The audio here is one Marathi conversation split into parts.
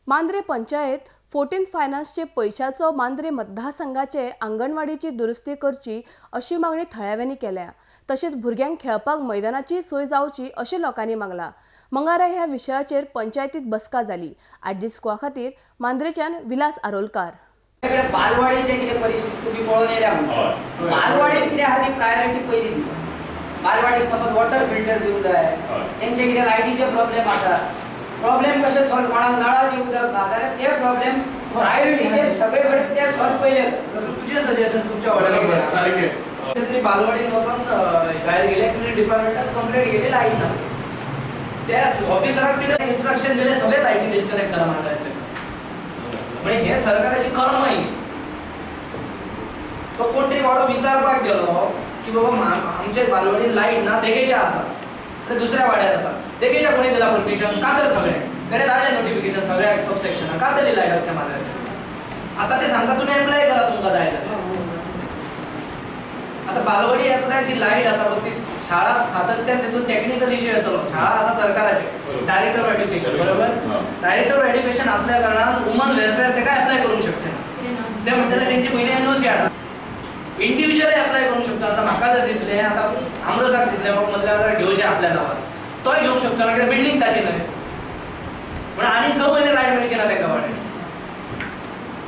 मांद्रे पंचायत 14 फायनान्सचे पैशाचो मांद्रे मतदारसंघाचे अंगणवाडीची दुरुस्ती करची अशी मागणी थळाव्यांनी केल्या। तसेच भुरग्यांक खेळपाक मैदानाची सोय जावची अशें लोकांनी मागला। मंगळारा ह्या विशयाचेर पंचायतीत बसका जाली। आडदिसकुआ खातीर मांद्रेच्यान विलास आरोलकार। बालवाडीचे कितें परिस्थिती तुम्ही पळोवन येयल्या बालवाडीत कितें आहा ती प्रायोरिटी पयली दिवप। बालवाडीक समज वॉटर फिल्टर दिवंक जाय, तेंचे कितें लायटीचे प्रॉब्लेम आसा, प्रॉब्लेम कशे सॉल्व कोणाक नळाची उदक ना जाल्यार ते प्रॉब्लेम प्रायोरिटीचेर सगळे कडेन ते सॉल्व पयले। तुझे सजेशन तुमच्या वाड्याला सारखे तरी बालवाडीत वचोन भायर इलेक्ट्रिक डिपार्टमेंटात कंप्लेंट केली लाईट ना, त्या ऑफिसराक तिने इन्स्ट्रक्शन दिले सगळे लाईटी डिस्कनेक्ट करा मांद्र्यातले। म्हणजे हे सरकाराची कर्म आहे। तो कोण तरी वाडो विचारपाक गेलो की बाबा आमच्या बालवाडीत लाईट ना देगेच्या आसा आणि दुसऱ्या वाड्यार आसा, देगेच्या कोणी दिला परमिशन का तर सगळे कडे धाडले नोटिफिकेशन सगळ्या सब सेक्शनाक का तरी लाईट आमच्या मांद्र्याची। आता ते सांगता तुम्ही अप्लाय करा तुमका जाय जाल्यार। आता बालवाडी अप्लायची लाईट आसा ती शाळा सातत्यान तितून टेक्निकल इश्यू येतलो। शाळा आसा सरकाराचे डायरेक्टर ऑफ एड्युकेशन बरोबर, डायरेक्टर ऑफ एड्युकेशन असल्या कारणान वुमन वेलफेअर तेका अप्लाय करूंक शकचे ना। ते म्हणटले तेंची पयली एनओसी हाडा, इंडिव्हिज्युअली अप्लाय करूंक शकता। आता म्हाका जर दिसले आता आमरोसाक दिसले मदल्या घेवचे आपल्या नावार तोय घेवंक शकता ना, कित्याक बिल्डींग ताची न्हय पण आणि 6 महिने लाईट मेळची ना तेका वाडे।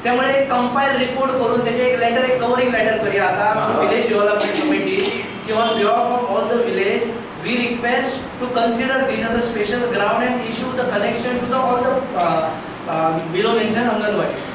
त्यामुळे कंपाइल रिपोर्ट करून त्याचे एक लेटर एक कवरिंग लेटर करूया आता विलेज डेव्हलपमेंट कमिटी की on behalf of all the village we request to consider this as a special ground and issue the connection to the all the below mention anganwadi.